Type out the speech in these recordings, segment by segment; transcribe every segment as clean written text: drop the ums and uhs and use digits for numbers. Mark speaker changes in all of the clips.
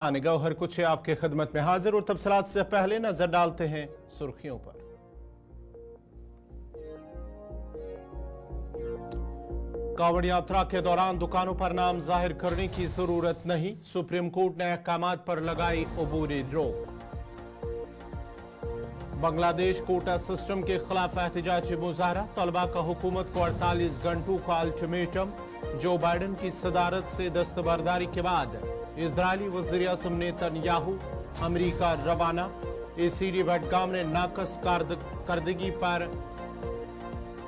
Speaker 1: गौहर कुछ आपके खिदमत में हाजिर और तफसीलात से पहले नजर डालते हैं सुर्खियों पर। कांवड़ यात्रा के दौरान दुकानों पर नाम जाहिर करने की जरूरत नहीं, सुप्रीम कोर्ट ने अहकामात पर लगाई अबूरी रोक। बांग्लादेश कोटा सिस्टम के खिलाफ एहतजाजी मुजाहरा, तलबा का हुकूमत को 48 घंटों का अल्टीमेटम। जो बाइडन की सदारत से दस्तबरदारी के बाद इजरायली वज़ीर आज़म नेतन्याहू अमेरिका रवाना। एसीडी भटगाम ने नाकस करदगी पर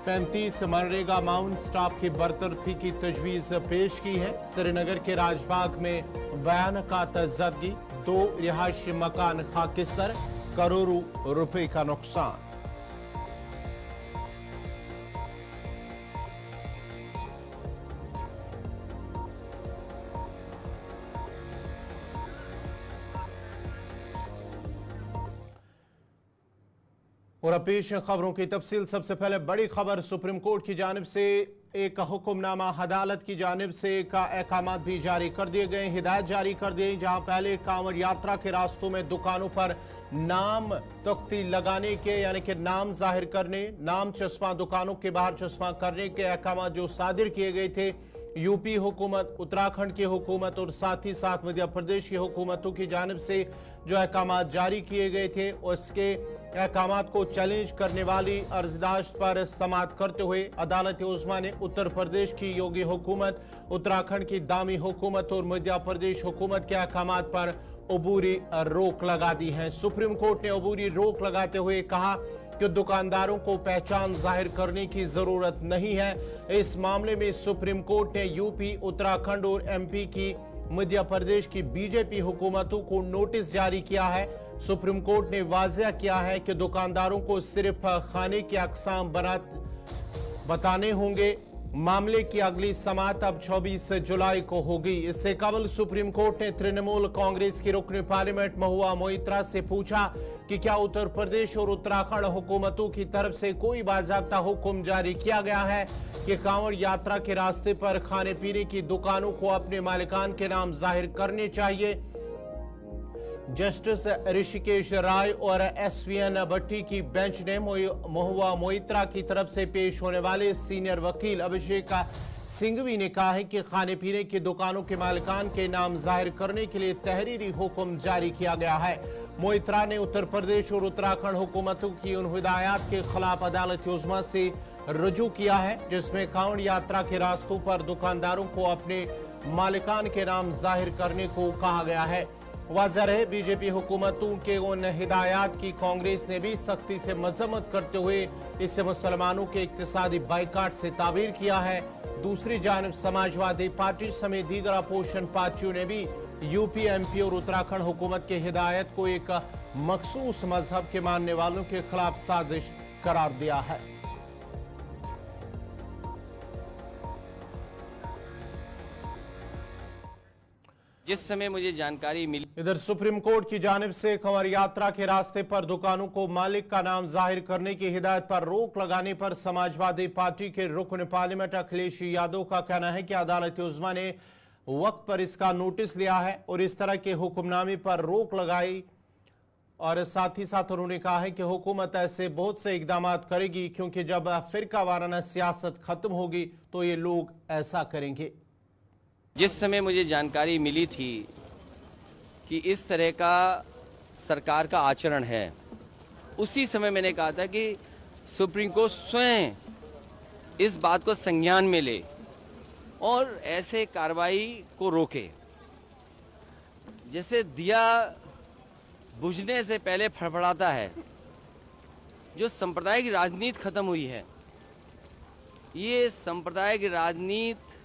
Speaker 1: 35 मनरेगा माउंट स्टाफ की बरतरफी की तजवीज पेश की है। श्रीनगर के राजबाग में भयानक तजदगी, 2 रिहायशी मकान खाकिस्तर, करोड़ों रुपए का नुकसान। और अब पेश खबरों की तफसील। सबसे पहले बड़ी खबर, सुप्रीम कोर्ट की जानिब से एक हुक्मनामा अदालत की जानिब से अहकामात भी जारी कर दिए गए, हिदायत जारी कर दी, जहां पहले कांवड़ यात्रा के रास्तों में दुकानों पर नाम तख्ती लगाने के यानी कि नाम जाहिर करने, नाम चश्मा दुकानों के बाहर चश्मा करने के अहकामात जो सादिर किए गए थे यूपी हुकूमत, उत्तराखंड की हुकूमत और साथ ही साथ मध्य प्रदेश की हुकूमतों की जानिब से जो अहकामात जारी किए गए थे, उसके अहकामात को चैलेंज करने वाली अर्जदाश्त पर समाअत करते हुए अदालत उज़्मा ने उत्तर प्रदेश की योगी हुकूमत, उत्तराखंड की दामी हुकूमत और मध्य प्रदेश हुकूमत के अहकामात पर अबूरी रोक लगा दी है। सुप्रीम कोर्ट ने अबूरी रोक लगाते हुए कहा कि दुकानदारों को पहचान जाहिर करने की जरूरत नहीं है। इस मामले में सुप्रीम कोर्ट ने यूपी, उत्तराखंड और एमपी की मध्य प्रदेश की बीजेपी हुकूमतों को नोटिस जारी किया है। सुप्रीम कोर्ट ने वाज़ेह किया है कि दुकानदारों को सिर्फ खाने के अक़साम बताने होंगे। मामले की अगली समाअत अब 24 जुलाई को होगी। इससे कबल सुप्रीम कोर्ट ने तृणमूल कांग्रेस की रुकन पार्लियामेंट महुआ मोइत्रा से पूछा कि क्या उत्तर प्रदेश और उत्तराखंड हुकूमतों की तरफ से कोई बाज़ाब्ता हुक्म जारी किया गया है कि कांवड़ यात्रा के रास्ते पर खाने पीने की दुकानों को अपने मालिकान के नाम जाहिर करने चाहिए। जस्टिस ऋषिकेश राय और एसवीएन भट्टी की बेंच ने महुआ मोइत्रा की तरफ से पेश होने वाले सीनियर वकील अभिषेक सिंघवी ने कहा है कि खाने पीने की दुकानों के मालिकान के नाम जाहिर करने के लिए तहरीरी हुक्म जारी किया गया है। मोइत्रा ने उत्तर प्रदेश और उत्तराखंड हुकूमतों की उन हिदायत के खिलाफ अदालत उज़्मा से रुजू किया है जिसमें कांवड़ यात्रा के रास्तों पर दुकानदारों को अपने मालिकान के नाम जाहिर करने को कहा गया है। वाज़ह रहे, बीजेपी हुकूमतों के उन हिदायत की कांग्रेस ने भी सख्ती से मजम्मत करते हुए इससे मुसलमानों के इक्तिसादी बाइकाट से ताबीर किया है। दूसरी जानिब समाजवादी पार्टी समेत दीगर अपोजिशन पार्टियों ने भी यूपी, एमपी और उत्तराखंड हुकूमत की हिदायत को एक मखसूस मजहब के मानने वालों के खिलाफ साजिश करार दिया है।
Speaker 2: जिस समय मुझे जानकारी मिली,
Speaker 1: इधर सुप्रीम कोर्ट की जानिब से कांवड़ यात्रा के रास्ते पर दुकानों को मालिक का नाम जाहिर करने की हिदायत पर रोक लगाने पर समाजवादी पार्टी के रुकन पार्लियामेंट अखिलेश यादव का कहना है कि अदालत उज़्मा ने वक्त पर इसका नोटिस लिया है और इस तरह के हुक्मनामे पर रोक लगाई और साथ ही साथ उन्होंने कहा है कि हुकूमत ऐसे बहुत से इकदाम करेगी क्योंकि जब फिरका वाराना सियासत खत्म होगी तो ये लोग ऐसा करेंगे।
Speaker 2: जिस समय मुझे जानकारी मिली थी कि इस तरह का सरकार का आचरण है, उसी समय मैंने कहा था कि सुप्रीम कोर्ट स्वयं इस बात को संज्ञान में ले और ऐसे कार्रवाई को रोके। जैसे दिया बुझने से पहले फड़फड़ाता है, जो सांप्रदायिक राजनीति खत्म हुई है, ये सांप्रदायिक राजनीति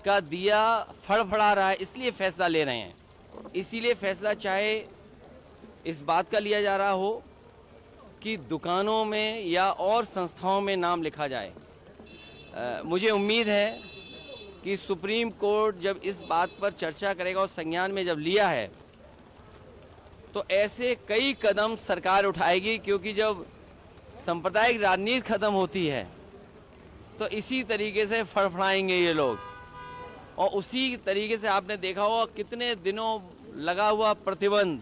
Speaker 2: का दिया फड़फड़ा रहा है, इसलिए फैसला ले रहे हैं। इसीलिए फैसला चाहे इस बात का लिया जा रहा हो कि दुकानों में या और संस्थाओं में नाम लिखा जाए। मुझे उम्मीद है कि सुप्रीम कोर्ट जब इस बात पर चर्चा करेगा और संज्ञान में जब लिया है तो ऐसे कई कदम सरकार उठाएगी, क्योंकि जब सांप्रदायिक राजनीति खत्म होती है तो इसी तरीके से फड़फड़ाएंगे ये लोग। और उसी तरीके से आपने देखा होगा कितने दिनों लगा हुआ प्रतिबंध,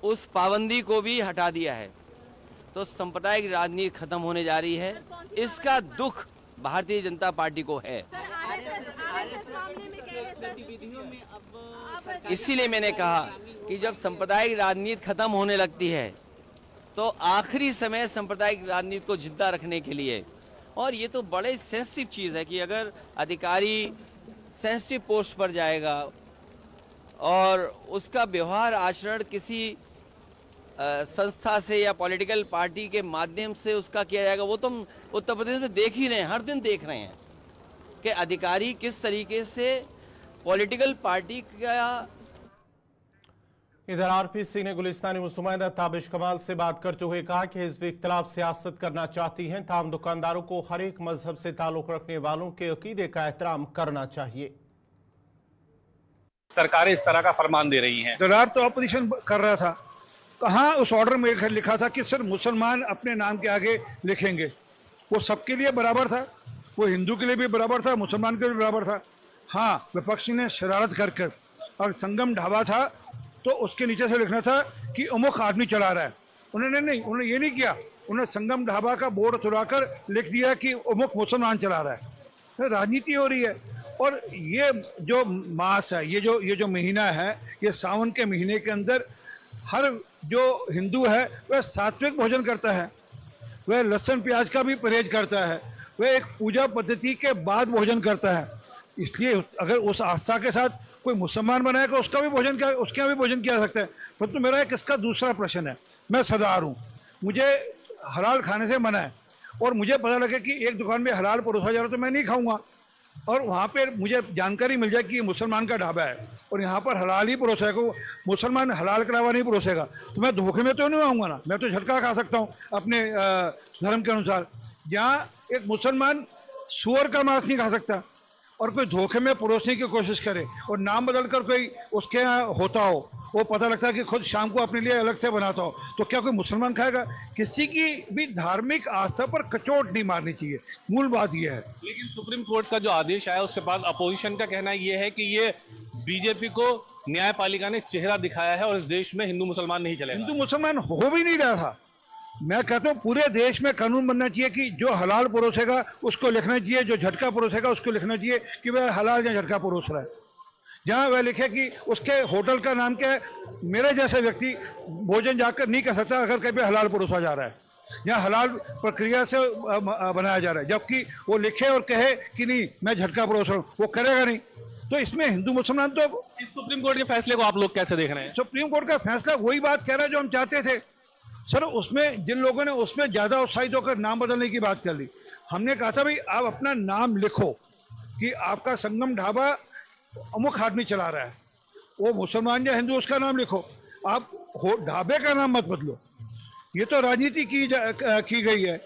Speaker 2: उस पाबंदी को भी हटा दिया है। तो सांप्रदायिक राजनीति खत्म होने जा रही है। इसका दुख भारतीय जनता पार्टी को है। इसीलिए मैंने कहा कि जब सांप्रदायिक राजनीति खत्म होने लगती है तो आखिरी समय सांप्रदायिक राजनीति को जिंदा रखने के लिए, और ये तो बड़े सेंसिटिव चीज़ है कि अगर अधिकारी सेंसिटिव पोस्ट पर जाएगा और उसका व्यवहार आचरण किसी संस्था से या पॉलिटिकल पार्टी के माध्यम से उसका किया जाएगा, वो तो हम उत्तर प्रदेश में देख ही रहे हैं, हर दिन देख रहे हैं कि अधिकारी किस तरीके से पॉलिटिकल पार्टी का।
Speaker 1: इधर आरपीसी ने गुलिस्तानी मुसलमाना ताबिश कमाल से बात करते हुए कहा कि हिज़्ब इख्तिलाफ सियासत करना चाहती हैं, ताहम दुकानदारों को हर एक मजहब से ताल्लुक रखने वालों के अकीदे का एहतराम करना चाहिए।
Speaker 3: सरकारें इस तरह का फरमान दे रही हैं।
Speaker 4: दलार तो अपोजिशन कर रहा था, कहाँ उस ऑर्डर में लिखा था कि सिर्फ मुसलमान अपने नाम के आगे लिखेंगे? वो सबके लिए बराबर था, वो हिंदू के लिए भी बराबर था, मुसलमान के लिए भी बराबर था। हाँ, विपक्ष ने शरारत कर और संगम ढाबा था तो उसके नीचे से लिखना था कि अमुक आदमी चला रहा है। उन्होंने ये नहीं किया, उन्होंने संगम ढाबा का बोर्ड चुराकर लिख दिया कि अमुक मुसलमान चला रहा है। राजनीति हो रही है। और ये जो मास है, ये जो महीना है, ये सावन के महीने के अंदर हर जो हिंदू है वह सात्विक भोजन करता है, वह लहसुन प्याज का भी परहेज करता है, वह एक पूजा पद्धति के बाद भोजन करता है। इसलिए अगर उस आस्था के साथ कोई मुसलमान बनाएगा उसका भी भोजन किया, उसके यहाँ भी भोजन किया सकता है। परंतु मेरा एक इसका दूसरा प्रश्न है, मैं सरदार हूँ, मुझे हलाल खाने से मना है और मुझे पता लगे कि एक दुकान में हलाल परोसा जा रहा है तो मैं नहीं खाऊंगा, और वहाँ पे मुझे जानकारी मिल जाए कि ये मुसलमान का ढाबा है और यहाँ पर हलाल ही परोसेगा, मुसलमान हलाल के अलावा नहीं परोसेगा, तो मैं धोखे में तो नहीं आऊँगा ना, मैं तो झटका खा सकता हूँ अपने धर्म के अनुसार। जहाँ एक मुसलमान सूअर का मांस नहीं खा सकता और कोई धोखे में परोसने की कोशिश करे और नाम बदल कर कोई उसके यहाँ होता हो, वो पता लगता है कि खुद शाम को अपने लिए अलग से बनाता हो, तो क्या कोई मुसलमान खाएगा? किसी की भी धार्मिक आस्था पर कचोट नहीं मारनी चाहिए, मूल बात यह है।
Speaker 3: लेकिन सुप्रीम कोर्ट का जो आदेश आया उसके बाद अपोजिशन का कहना यह है कि ये बीजेपी को न्यायपालिका ने चेहरा दिखाया है और इस देश में हिंदू मुसलमान नहीं चलेगा।
Speaker 4: हिंदू मुसलमान हो भी नहीं रहा था। मैं कहता हूँ पूरे देश में कानून बनना चाहिए कि जो हलाल परोसेगा उसको लिखना चाहिए, जो झटका परोसेगा उसको लिखना चाहिए कि वह हलाल या झटका परोस रहा है। जहाँ वह लिखे कि उसके होटल का नाम क्या है, मेरे जैसे व्यक्ति भोजन जाकर नहीं कर सकता अगर कहीं पे हलाल परोसा जा रहा है या हलाल प्रक्रिया से बनाया जा रहा है, जबकि वो लिखे और कहे कि नहीं मैं झटका परोस रहा हूँ, वो करेगा नहीं। तो इसमें हिंदू मुसलमान तो
Speaker 3: इस सुप्रीम कोर्ट के फैसले को आप लोग कैसे देख रहे हैं?
Speaker 4: सुप्रीम कोर्ट का फैसला वही बात कह रहा है जो हम चाहते थे सर। उसमें जिन लोगों ने उसमें ज्यादा उत्साहित होकर नाम बदलने की बात कर ली, हमने कहा था भाई आप अपना नाम लिखो कि आपका संगम ढाबा अमुक आदमी चला रहा है, वो मुसलमान या हिंदू उसका नाम लिखो, आप ढाबे का नाम मत बदलो। ये तो राजनीति की गई है।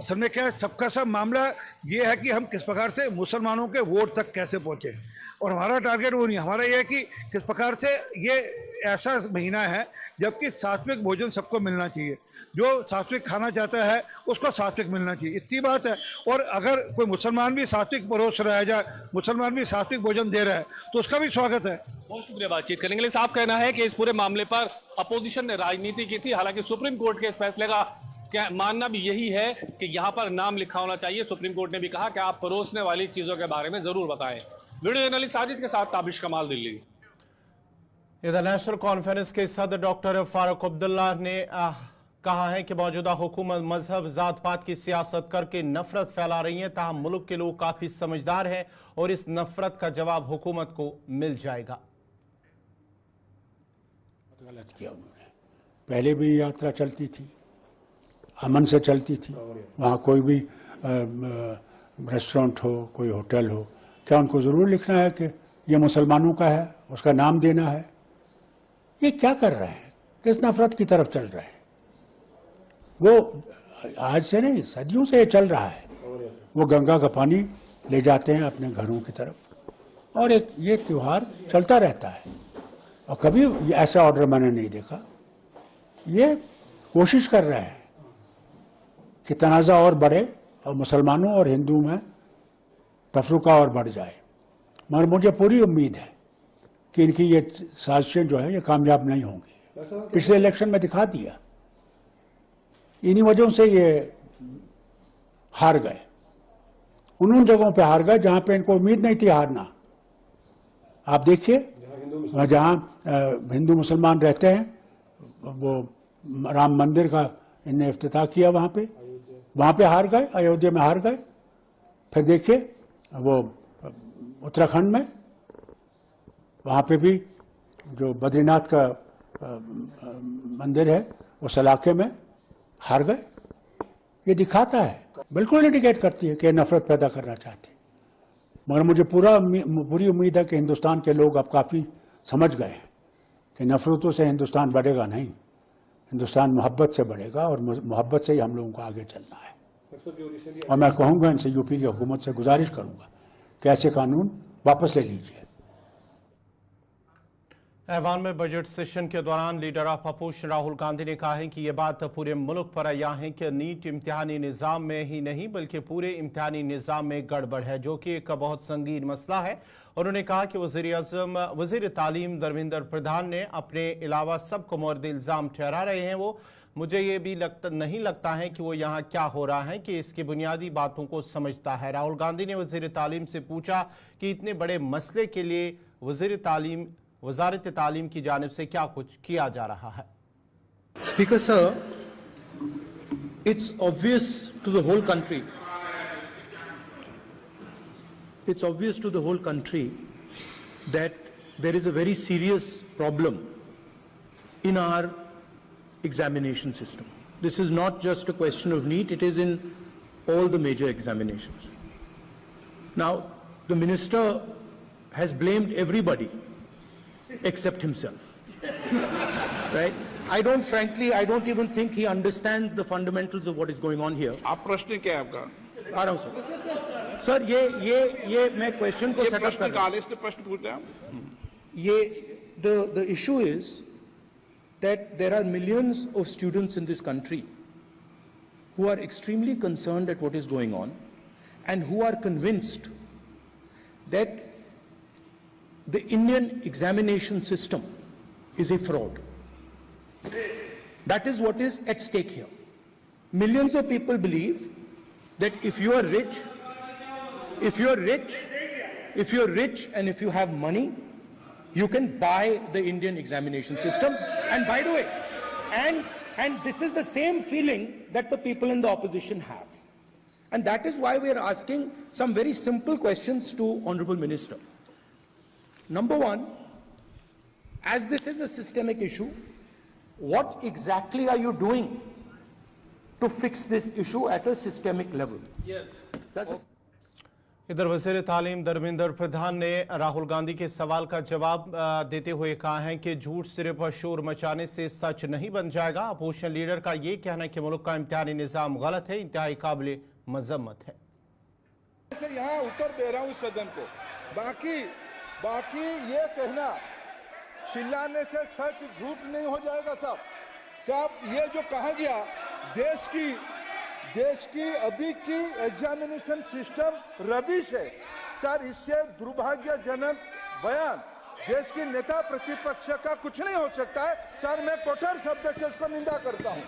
Speaker 4: असल में क्या है, सबका सब मामला ये है कि हम किस प्रकार से मुसलमानों के वोट तक कैसे पहुंचे, और हमारा टारगेट वो नहीं, हमारा ये है कि किस प्रकार से ये ऐसा महीना है जबकि सात्विक भोजन सबको मिलना चाहिए, जो सात्विक खाना चाहता है उसको सात्विक मिलना चाहिए, इतनी बात है। और अगर कोई मुसलमान भी सात्विक परोस रहा है या मुसलमान भी सात्विक भोजन दे रहा है तो उसका भी स्वागत है।
Speaker 3: बहुत शुक्रिया बातचीत करने के लिए। साफ कहना है कि इस पूरे मामले पर अपोजिशन ने राजनीति की थी, हालांकि सुप्रीम कोर्ट के इस फैसले का क्या मानना भी यही है कि यहाँ पर नाम लिखा होना चाहिए। सुप्रीम कोर्ट ने भी कहा कि आप परोसने वाली चीजों के बारे में जरूर बताएं। वीडियो जर्नलिस्ट साजिद के साथ ताबिश कमाल, दिल्ली।
Speaker 1: इधर नेशनल कॉन्फ्रेंस के सदर डॉक्टर फारूक अब्दुल्ला ने कहा है कि मौजूदा हुकूमत मजहब जात पात की सियासत करके नफरत फैला रही है, ताहम मुल्क के लोग काफी समझदार हैं और इस नफरत का जवाब हुकूमत को मिल जाएगा।
Speaker 5: गलत किया उन्होंने। पहले भी यात्रा चलती थी, अमन से चलती थी, वहाँ कोई भी रेस्टोरेंट हो, कोई होटल हो, क्या उनको ज़रूर लिखना है कि ये मुसलमानों का है, उसका नाम देना है? ये क्या कर रहे हैं, किस नफरत की तरफ चल रहे हैं? वो आज से नहीं, सदियों से ये चल रहा है। वो गंगा का पानी ले जाते हैं अपने घरों की तरफ और एक ये त्यौहार चलता रहता है और कभी ऐसा ऑर्डर मैंने नहीं देखा। ये कोशिश कर रहे हैं कि तनाज़ा और बढ़े और मुसलमानों और हिंदू में तफरुका और बढ़ जाए, मगर मुझे पूरी उम्मीद है कि इनकी ये साजिशें जो है ये कामयाब नहीं होंगी। पिछले इलेक्शन में दिखा दिया, इन्हीं वजहों से ये हार गए। उन जगहों पे हार गए जहां पे इनको उम्मीद नहीं थी हारना। आप देखिए जहां हिंदू मुसलमान रहते हैं, वो राम मंदिर का इनने इफ्तिताह किया, वहां पे हार गए, अयोध्या में हार गए। फिर देखिए वो उत्तराखंड में, वहां पे भी जो बद्रीनाथ का मंदिर है उस इलाके में हार गए। ये दिखाता है, बिल्कुल इंडिकेट करती है कि नफरत पैदा करना चाहते हैं। मगर मुझे पूरी उम्मीद है कि हिंदुस्तान के लोग अब काफ़ी समझ गए हैं कि नफरतों से हिंदुस्तान बढ़ेगा नहीं, हिंदुस्तान मोहब्बत से बढ़ेगा और मोहब्बत से ही हम लोगों को आगे चलना है। और मैं कहूँगा इनसे, यूपी की हुकूमत से गुजारिश करूँगा कि ऐसे कानून वापस ले लीजिए।
Speaker 1: ऐवान में बजट सेशन के दौरान leader of opposition Rahul Gandhi ने कहा है कि यह बात पूरे मुल्क पर आया है कि नीट इम्तिहानी निज़ाम में ही नहीं बल्कि पूरे इम्तिहानी निज़ाम में गड़बड़ है, जो कि एक बहुत संगीन मसला है। उन्होंने कहा कि वज़ीर तालीम धर्मेंद्र प्रधान ने अपने अलावा सबको मोर्द इल्ज़ाम ठहरा रहे हैं। वो मुझे ये भी नहीं लगता है कि वो यहाँ क्या हो रहा है कि इसकी बुनियादी बातों को समझता है। राहुल गांधी ने वज़ीर तालीम से पूछा कि इतने बड़े मसले के लिए वज़ारत तालीम की जानिब से क्या कुछ किया जा रहा है।
Speaker 6: Speaker sir, it's obvious to the whole country. It's obvious to the whole country that there is a very serious problem in our examination system. This is not just a question of NEET, it is in all the major examinations. Now, the minister has blamed everybody except himself, right? I don't even think he understands the fundamentals of what is going on here.
Speaker 7: आप प्रश्न क्या है आपका?
Speaker 6: आ रहा हूं sir, ये मैं question को सेटअप कर रहा हूं।
Speaker 7: इसलिए प्रश्न पूछते हैं हम।
Speaker 6: the issue is that there are millions of students in this country who are extremely concerned at what is going on and who are convinced that the Indian examination system is a fraud. That is what is at stake here. Millions of people believe that if you are rich and if you have money, you can buy the Indian examination system. And by the way, and this is the same feeling that the people in the opposition have. And that is why we are asking some very simple questions to Honorable Minister. Number one, as this is a systemic issue, what exactly are you doing to fix this issue at a systemic level? Yes.
Speaker 1: इधर वज़ीर तालीम धर्मेंद्र प्रधान ने राहुल गांधी के सवाल का जवाब देते हुए कहा है कि झूठ सिर्फ शोर मचाने से सच नहीं बन जाएगा। अपोजिशन लीडर का ये कहना है कि मुल्क का इम्तिहानी निज़ाम गलत है, इंतहाई काबिल मजम्मत है।
Speaker 8: सर यहाँ उत्तर दे रहा हूँ सदन को। बाकी ये कहना चिल्लाने से सच झूठ नहीं हो जाएगा साहब। ये जो कहा गया देश की अभी की एग्जामिनेशन सिस्टम रबिश है सर, इससे दुर्भाग्यजनक बयान देश की नेता प्रतिपक्ष का कुछ नहीं हो सकता है सर। मैं कठोर शब्द से इसको निंदा करता हूं।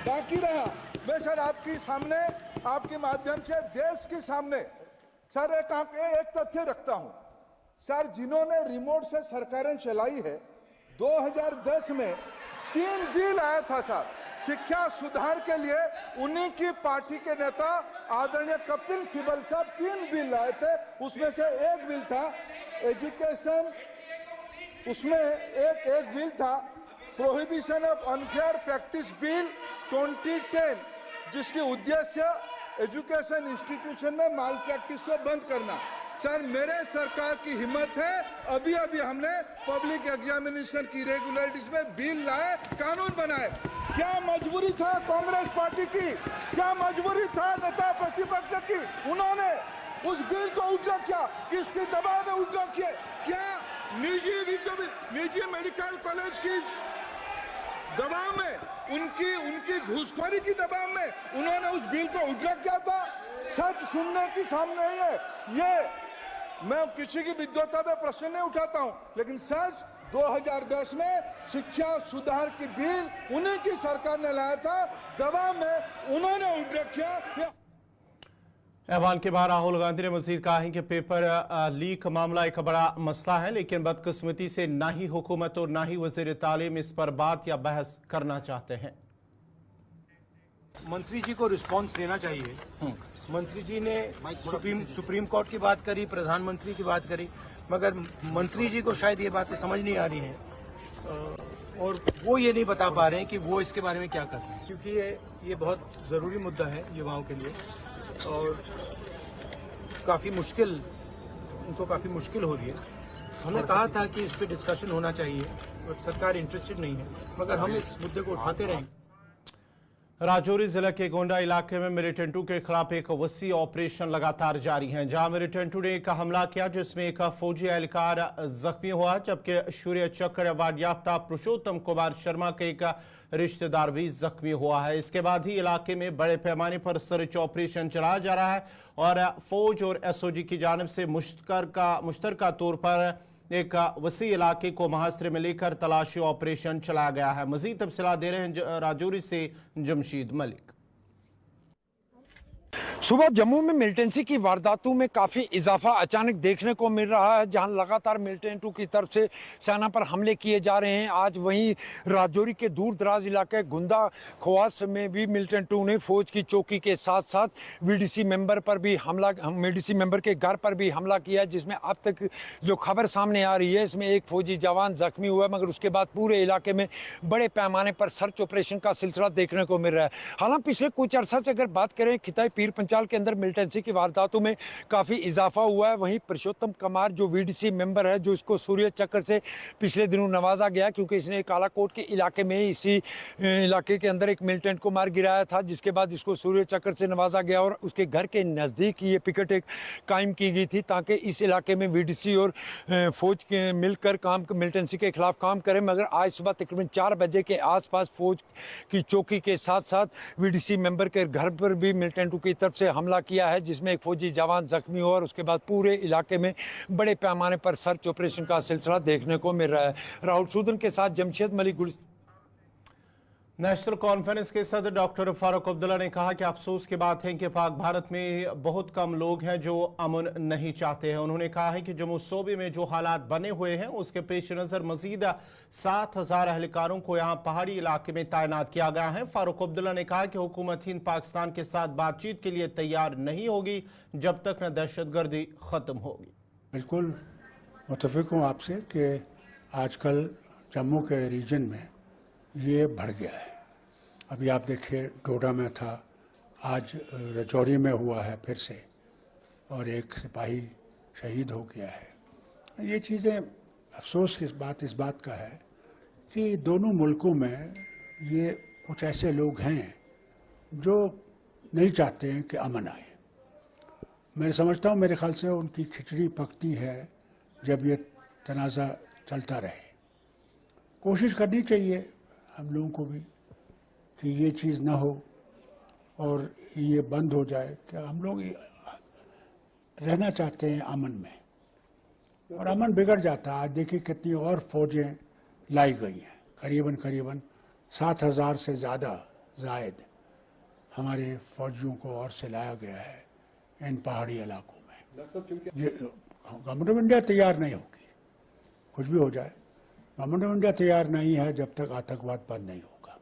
Speaker 8: बाकी रहा, मैं सर आपके सामने आपके माध्यम से देश के सामने सर एक तथ्य रखता हूं सर। जिन्होंने रिमोट से सरकारें चलाई है, 2010 में 3 बिल आया था सर शिक्षा सुधार के लिए। उन्हीं की पार्टी के नेता आदरणीय कपिल सिब्बल साहब 3 बिल लाए थे। उसमें से एक बिल था एजुकेशन, उसमें एक बिल था prohibition of unfair practice bill 2010, जिसकी उद्देश्य एजुकेशन इंस्टीट्यूशन में माल प्रैक्टिस को बंद करना। सर मेरे सरकार की हिम्मत है, अभी हमने पब्लिक एग्जामिनेशन की रेगुलरिटीज में बिल लाए, कानून बनाए। क्या मजबूरी था कांग्रेस पार्टी की, क्या मजबूरी था नेता प्रतिपक्ष की? उन्होंने उस बिल को उल्टा किया, किसके दबाव में उल्टा किया? क्या निजी मेडिकल कॉलेज की दबाव में, उनकी घूसखोरी की दबाव में उन्होंने उस बिल को उल्टा किया था? सच सुनने की सामने है। मैं किसी की विद्वता पे प्रश्न नहीं उठाता हूं, लेकिन सच 2010 में शिक्षा सुधार की बिल उन्हीं की सरकार ने लाया था, दबाव में उन्होंने उल्लेख किया।
Speaker 1: ऐवान के बाहर राहुल गांधी ने मजीद कहा है कि पेपर लीक मामला एक बड़ा मसला है, लेकिन बदकिस्मती से ना ही हुकूमत और ना ही वजीर तालीम इस पर बात या बहस करना चाहते हैं।
Speaker 6: मंत्री जी को रिस्पांस देना चाहिए। मंत्री जी ने सुप्रीम कोर्ट की बात करी, प्रधानमंत्री की बात करी, मगर मंत्री जी को शायद ये बातें समझ नहीं आ रही हैं और वो ये नहीं बता पा रहे हैं कि वो इसके बारे में क्या कर रहे हैं, क्योंकि ये बहुत ज़रूरी मुद्दा है युवाओं के लिए और काफ़ी मुश्किल, उनको काफ़ी मुश्किल हो रही है। हमने कहा था कि इस पर डिस्कशन होना चाहिए और सरकार इंटरेस्टेड नहीं है, मगर हम इस मुद्दे को उठाते रहेंगे।
Speaker 1: राजौरी जिला के गोंडा इलाके में मिलिटेंटों के खिलाफ एक वसी ऑपरेशन लगातार जारी है, जहां मिलिटेंटों ने एक हमला किया जिसमें एक फौजी एहलकार जख्मी हुआ, जबकि शौर्य चक्र अवार्ड याफ्ता पुरुषोत्तम कुमार शर्मा के एक रिश्तेदार भी जख्मी हुआ है। इसके बाद ही इलाके में बड़े पैमाने पर सर्च ऑपरेशन चलाया जा रहा है और फौज और एसओजी की जानिब से मुश्तरका तौर पर एक वसी इलाके को मुहासरे में लेकर तलाशी ऑपरेशन चलाया गया है। मजीद तफसीलात दे रहे हैं राजौरी से जमशीद मलिक।
Speaker 9: सुबह जम्मू में मिलिटेंसी की वारदातों में काफ़ी इजाफा अचानक देखने को मिल रहा है, जहां लगातार मिलिटेंटों की तरफ से सेना पर हमले किए जा रहे हैं। आज वहीं राजौरी के दूर दराज इलाके गुंदा खवास में भी मिलिटेंटों ने फौज की चौकी के साथ साथ वीडीसी मेंबर पर भी हमला, वीडीसी मेंबर के घर पर भी हमला किया, जिसमें अब तक जो खबर सामने आ रही है इसमें एक फौजी जवान जख्मी हुआ, मगर उसके बाद पूरे इलाके में बड़े पैमाने पर सर्च ऑपरेशन का सिलसिला देखने को मिल रहा है। हालांकि पिछले कुछ अर्सा से अगर बात करें खिताई पीर पंचाल के अंदर मिलिटेंसी की वारदातों में काफी इजाफा हुआ है। वहीं पुरुषोत्तम कुमार जो वीडीसी मेंबर है, जो इसको सूर्य चक्र से पिछले दिनों नवाजा गया, क्योंकि इसने कालाकोट के इलाके में इसी इलाके के अंदर एक मिलिटेंट को मार गिराया था, जिसके बाद इसको सूर्य चक्र से नवाजा गया और उसके घर के नज़दीक ये पिकेट एक कायम की गई थी ताकि इस इलाके में वीडीसी और फौज के मिलकर काम मिलिटेंसी के खिलाफ काम करें। मगर आज सुबह तकरीबन 4 बजे के आसपास फौज की चौकी के साथ साथ वीडीसी मेंबर के घर पर भी मिलिटेंटों की तरफ से हमला किया है, जिसमें एक फौजी जवान जख्मी हुआ और उसके बाद पूरे इलाके में बड़े पैमाने पर सर्च ऑपरेशन का सिलसिला देखने को मिल रहा है। राहुल सूदन के साथ जमशेद मलिक।
Speaker 1: नेशनल कॉन्फ्रेंस के सदर डॉक्टर फारूक अब्दुल्ला ने कहा कि अफसोस की बात है कि पाक भारत में बहुत कम लोग हैं जो अमन नहीं चाहते हैं। उन्होंने कहा है कि जम्मू सूबे में जो हालात बने हुए हैं उसके पेश नज़र मजीद 7,000 एहलकारों को यहाँ पहाड़ी इलाके में तैनात किया गया है। फारूक अब्दुल्ला ने कहा कि हुकूमत हिंद पाकिस्तान के साथ बातचीत के लिए तैयार नहीं होगी जब तक न दहशतगर्दी ख़त्म होगी।
Speaker 5: बिल्कुल मुत्तफिक हूँ आपसे कि आजकल जम्मू के रीजन में ये बढ़ गया है। अभी आप देखिए डोडा में था, आज राजौरी में हुआ है फिर से, और एक सिपाही शहीद हो गया है। ये चीज़ें अफसोस की बात इस बात का है कि दोनों मुल्कों में ये कुछ ऐसे लोग हैं जो नहीं चाहते हैं कि अमन आए। मैं समझता हूँ मेरे ख्याल से उनकी खिचड़ी पकती है जब ये तनाज़ा चलता रहे। कोशिश करनी चाहिए हम लोगों को भी कि ये चीज़ ना हो और ये बंद हो जाए। क्या हम लोग रहना चाहते हैं अमन में, और अमन बिगड़ जाता है। आज देखिए कितनी और फौजें लाई गई हैं, करीबन 7,000 से ज़्यादा जायद हमारे फौजियों को और से लाया गया है इन पहाड़ी इलाकों में। ये गवर्नमेंट ऑफ इंडिया तैयार नहीं होगी, कुछ भी हो जाए। गवर्नमेंट ऑफ इंडिया तैयार नहीं है जब तक आतंकवाद बंद नहीं होगा।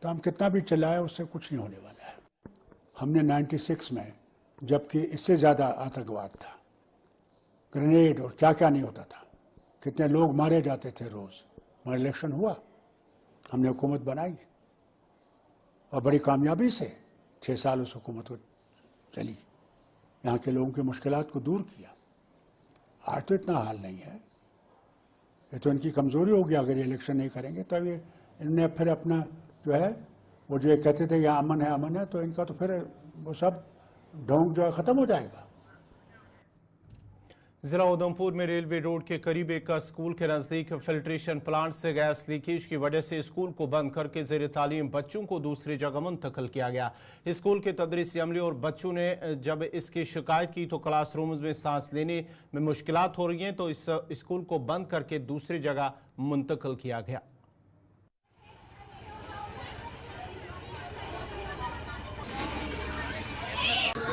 Speaker 5: तो हम कितना भी चलाएं उससे कुछ नहीं होने वाला है। हमने 96 में, जबकि इससे ज़्यादा आतंकवाद था, ग्रेनेड और क्या क्या नहीं होता था, कितने लोग मारे जाते थे रोज़, मगर इलेक्शन हुआ, हमने हुकूमत बनाई और बड़ी कामयाबी से 6 साल उस हुकूमत को चली, यहाँ के लोगों की मुश्किलात को दूर किया। आज तो इतना हाल नहीं है। ये तो इनकी कमज़ोरी होगी अगर ये इलेक्शन नहीं करेंगे। तो ये इन्होंने फिर अपना जो है वो जो ये कहते थे यहाँ अमन है, तो इनका तो फिर वो सब ढोंग जो है ख़त्म हो जाएगा।
Speaker 1: जिला उधमपुर में रेलवे रोड के करीब एक स्कूल के नजदीक फिल्ट्रेशन प्लांट से गैस लीकेज की वजह से स्कूल को बंद करके जेर तालीम बच्चों को दूसरी जगह मुंतकिल किया गया। स्कूल के तदरीसी अमले और बच्चों ने जब इसकी शिकायत की तो क्लासरूम्स में सांस लेने में मुश्किलात हो रही हैं, तो इस स्कूल को बंद करके दूसरी जगह मुंतकिल किया गया।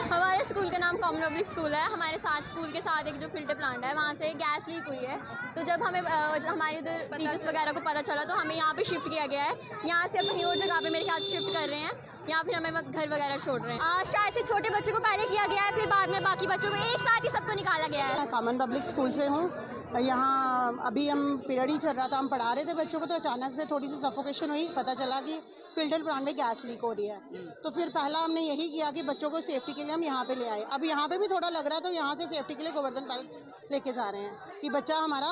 Speaker 10: हमारे स्कूल का नाम कॉमन पब्लिक स्कूल है। हमारे साथ स्कूल के साथ एक जो फिल्टर प्लांट है वहाँ से गैस लीक हुई है, तो जब हमें हमारे उधर टीचर्स वगैरह को पता चला तो हमें यहाँ पे शिफ्ट किया गया है। यहाँ से अब कहीं और जगह पे मेरे ख्याल से शिफ्ट कर रहे हैं, या फिर हमें घर वगैरह छोड़ रहे हैं। शायद से छोटे बच्चों को पहले किया गया है, फिर बाद में बाकी बच्चों को एक साथ ही सबको निकाला गया है।
Speaker 11: मैं कॉमन पब्लिक स्कूल से हूँ। यहाँ अभी हम पीरियड ही चल रहा था, हम पढ़ा रहे थे बच्चों को, तो अचानक से थोड़ी सी सफोकेशन हुई। पता चला कि फिल्टर प्लांट में गैस लीक हो रही है, तो फिर पहला हमने यही किया कि बच्चों को सेफ्टी के लिए हम यहाँ पे ले आए। अब यहाँ पे भी थोड़ा लग रहा है, तो यहाँ से सेफ्टी के लिए गोवर्धन पैलेस लेके जा रहे हैं कि बच्चा हमारा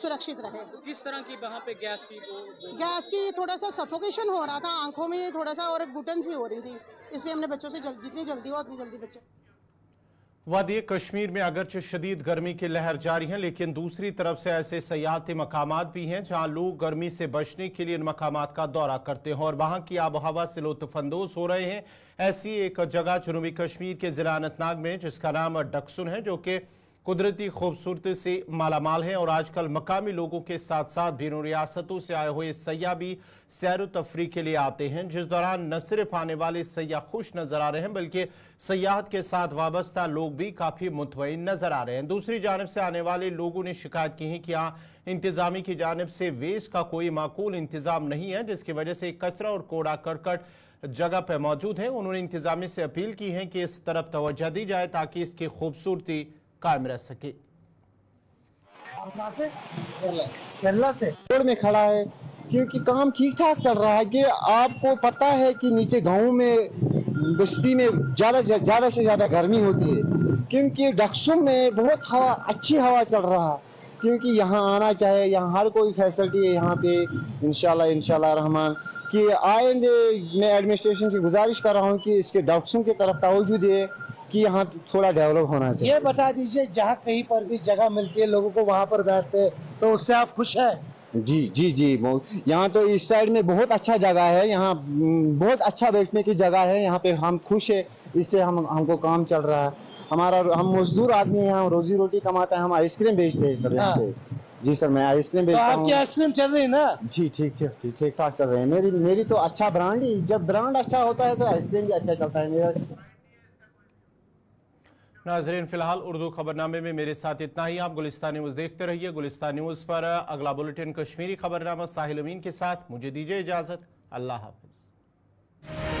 Speaker 11: सुरक्षित रहे।
Speaker 12: किस तरह की वहाँ पे गैस
Speaker 11: की थोड़ा सा सफोकेशन हो रहा था, आंखों में थोड़ा सा और घुटन सी हो रही थी, इसलिए हमने बच्चों से जितनी जल्दी हो उतनी जल्दी बच्चे।
Speaker 1: वादी कश्मीर में अगरचे शदीद गर्मी की लहर जारी है, लेकिन दूसरी तरफ से ऐसे सयाहती मकामात भी हैं जहां लोग गर्मी से बचने के लिए इन मकामात का दौरा करते हैं और वहां की आब हवा से लुत्फानंदोज हो रहे हैं। ऐसी एक जगह जनूबी कश्मीर के जिला अनंतनाग में जिसका नाम डक्सुन है, जो कि कुदरती खूबसूरती से मालामाल है और आजकल मकामी लोगों के साथ साथ भी रियासतों से आए हुए सयाह भी सैर तफरी के लिए आते हैं, जिस दौरान न सिर्फ आने वाले सयाह खुश नजर आ रहे हैं बल्कि सयाहत के साथ वाबस्ता लोग भी काफी मुतमईन नजर आ रहे हैं। दूसरी जानब से आने वाले लोगों ने शिकायत की है कि यहाँ इंतजामी की जानब से वेस्ट का कोई माकूल इंतजाम नहीं है, जिसकी वजह से कचरा और कूड़ा करकट जगह पर मौजूद है। उन्होंने इंतजामी से अपील की है कि इस तरफ तवज्जो दी जाए ताकि इसकी खूबसूरती कायम रह सके।
Speaker 13: केरला से रोड में खड़ा है क्योंकि काम ठीक ठाक चल रहा है। कि आपको पता है कि नीचे गांव में बस्ती में ज्यादा से ज्यादा गर्मी होती है, क्योंकि डक्सुम में बहुत अच्छी हवा चल रहा है। क्योंकि यहाँ आना चाहिए, यहाँ हर कोई फैसिलिटी है यहाँ पे। इंशाल्लाह रहमान कि आइंदे मैं एडमिनिस्ट्रेशन से गुजारिश कर रहा हूँ कि इसके डक्सुम की तरफ तवज्जो दे कि यहाँ थोड़ा डेवलप होना चाहिए।
Speaker 12: ये बता दीजिए, जहाँ कहीं पर भी जगह मिलती है लोगों को वहाँ पर बैठते तो उससे आप खुश हैं?
Speaker 13: जी यहाँ तो इस साइड में बहुत अच्छा जगह है, यहाँ बहुत अच्छा बैठने की जगह है, यहाँ पे हम खुश है। इससे हमको काम चल रहा है। हम मजदूर आदमी हैं, यहाँ रोजी रोटी कमाते हैं। हम आइसक्रीम बेचते हैं सर यहाँ पे। जी सर, मैं आइसक्रीम बेचता हूँ।
Speaker 12: आपकी आइसक्रीम चल रही है ना?
Speaker 13: जी ठीक ठाक चल रहे हैं। मेरी तो अच्छा ब्रांड ही, जब ब्रांड अच्छा होता है तो आइसक्रीम भी अच्छा चलता है मेरा।
Speaker 1: नाजरीन, फिलहाल उर्दू खबरनामे में मेरे साथ इतना ही। आप गुलिस्तान न्यूज़ देखते रहिए। गुलिस्तान न्यूज़ पर अगला बुलेटिन कश्मीरी खबरनामा साहिल अमीन के साथ। मुझे दीजिए इजाज़त। अल्लाह हाफिज़।